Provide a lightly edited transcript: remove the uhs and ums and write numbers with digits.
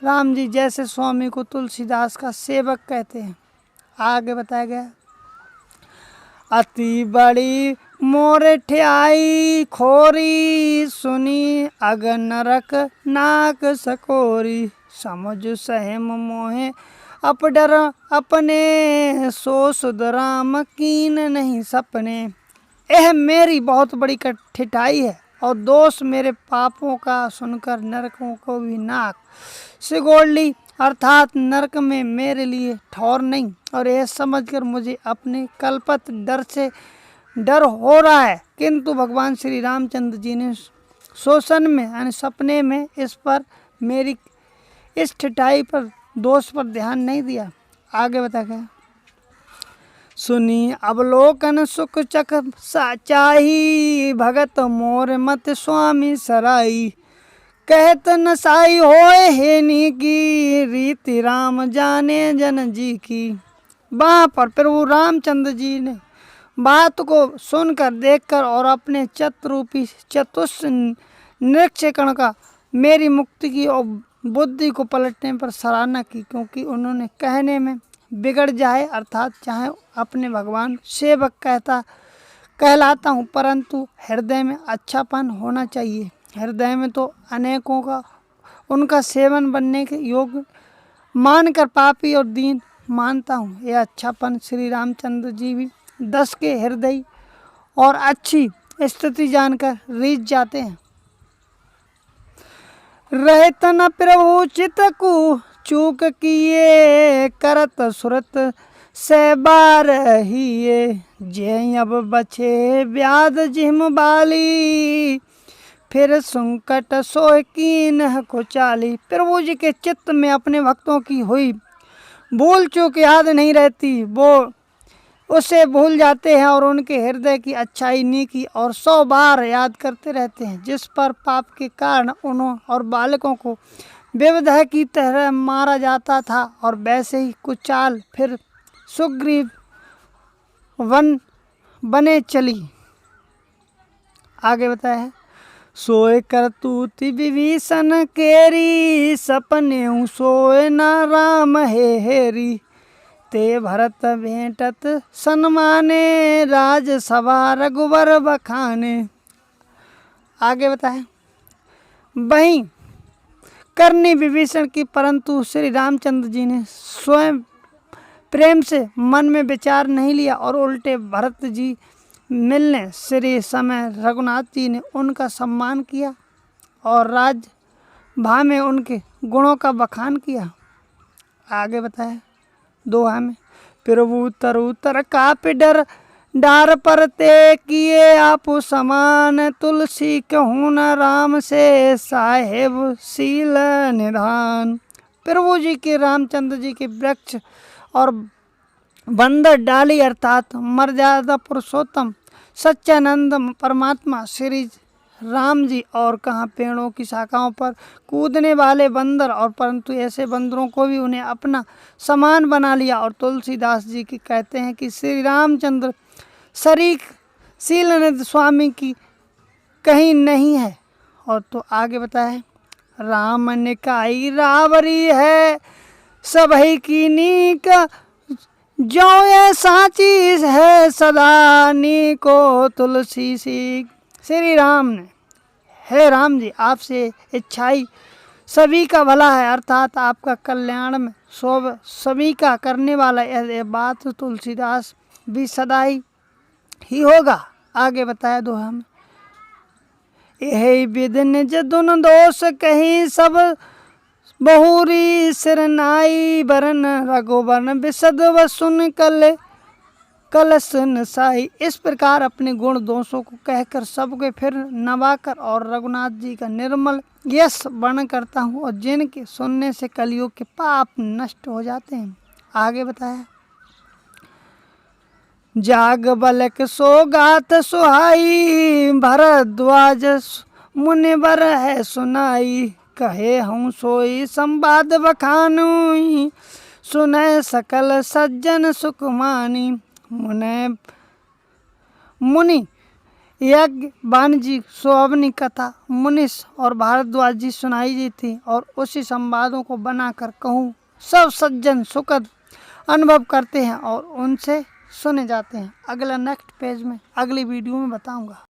राम जी जैसे स्वामी को तुलसीदास का सेवक कहते हैं। आगे बताया गया, अति बड़ी मोर ठियाई खोरी, सुनी अग नरक नाक सकोरी, समझ सहम मोहे अपडर अपने, सो सुध राम कीन नहीं सपने। यह मेरी बहुत बड़ी ठिठाई है और दोष मेरे पापों का सुनकर नरकों को भी नाक सिकोड़ ली, अर्थात नरक में मेरे लिए ठौर नहीं। और यह समझकर मुझे अपने कल्पत डर से डर हो रहा है, किंतु भगवान श्री रामचंद्र जी ने शोषण में यानी सपने में इस पर मेरी इस ठिठाई पर दोष पर ध्यान नहीं दिया। आगे बता गया, सुनी अवलोकन सुख चख चाही, भगत मोर मत स्वामी सराई, कहत नसाई होए हेनी की, रीति राम जाने जन जी की। वहाँ पर प्रभु रामचंद्र जी ने बात को सुनकर देखकर और अपने चतुरूपी चतुष्ट निरीक्षण का मेरी मुक्ति की और बुद्धि को पलटने पर सराहना की, क्योंकि उन्होंने कहने में बिगड़ जाए, अर्थात चाहे अपने भगवान सेवक कहलाता हूँ, परंतु हृदय में अच्छापन होना चाहिए। हृदय में तो अनेकों का उनका सेवन बनने के योग्य मानकर पापी और दीन मानता हूँ। यह अच्छापन श्री रामचंद्र जी भी 10 के हृदय और अच्छी स्थिति जानकर रीझ जाते हैं। रहत न प्रभु चित को चूक किए, करत सुरत से बार हिए, जे अब बचे व्याध जिम बाली, फिर संकट सोए कीन को चाली। प्रभु जी के चित्त में अपने भक्तों की हुई भूल चूक याद नहीं रहती, वो उसे भूल जाते हैं और उनके हृदय की अच्छाई नीकी और 100 बार याद करते रहते हैं। जिस पर पाप के कारण उन्हों और बालकों को विविध की तरह मारा जाता था, और वैसे ही कुछ चाल फिर सुग्रीव वन बने चली। आगे बताया है, सोए करतूति विभीषण केरी, सपने सोए ना राम हेरी, ते भरत भेंटत सन्माने, राज सभा रघुवर बखाने। आगे बताए, वहीं करनी विभीषण की, परंतु श्री रामचंद्र जी ने स्वयं प्रेम से मन में विचार नहीं लिया और उल्टे भरत जी मिलने श्री समय रघुनाथ जी ने उनका सम्मान किया और राज भा में उनके गुणों का बखान किया। आगे बताया दोहा में, प्रभु तरु कापि डर डार परते, किए आप समान तुलसी कहूँ न राम से, साहेब शील निधान। प्रभु जी के रामचंद्र जी के वृक्ष और बंदर डाली अर्थात मर्यादा पुरुषोत्तम सच्चानंद परमात्मा श्री राम जी, और कहाँ पेड़ों की शाखाओं पर कूदने वाले बंदर, और परंतु ऐसे बंदरों को भी उन्हें अपना समान बना लिया। और तुलसीदास जी की कहते हैं कि श्री रामचंद्र शरीक शीलनिधि स्वामी की कहीं नहीं है। और तो आगे बताया है, राम निकाई रावरी है सबही की नीक, जो ये साची है सदा नीको तुलसी सीख। श्री राम ने, हे राम जी आपसे इच्छाई सभी का भला है, अर्थात आपका कल्याण में सभी का करने वाला यह बात तुलसीदास भी सदा ही होगा। आगे बताया दोहा में, यही विद निज दुन दोष कहीं, सब बहुरी सिरनाई, बरन रघुबरन विशद वसुन कलश नसाई। इस प्रकार अपने गुण दोषों को कहकर सबके फिर नवाकर और रघुनाथ जी का निर्मल यश वर्णन करता हूँ, और जिनके सुनने से कलियुग के पाप नष्ट हो जाते हैं। आगे बताया, जाग बलक सो गात सुहाई, भरद्वाज मुनिवर है सुनाई, कहे हूँ सोई संवाद बखानुई, सुने सकल सज्जन सुखमानी। मुनि यज्ञ वाणिज्य सोवनी कथा मुनीश और भारद्वाज जी सुनाई जी थी और उसी संवादों को बनाकर कहूँ सब सज्जन सुखद अनुभव करते हैं और उनसे सुने जाते हैं। अगला नेक्स्ट पेज में अगली वीडियो में बताऊंगा।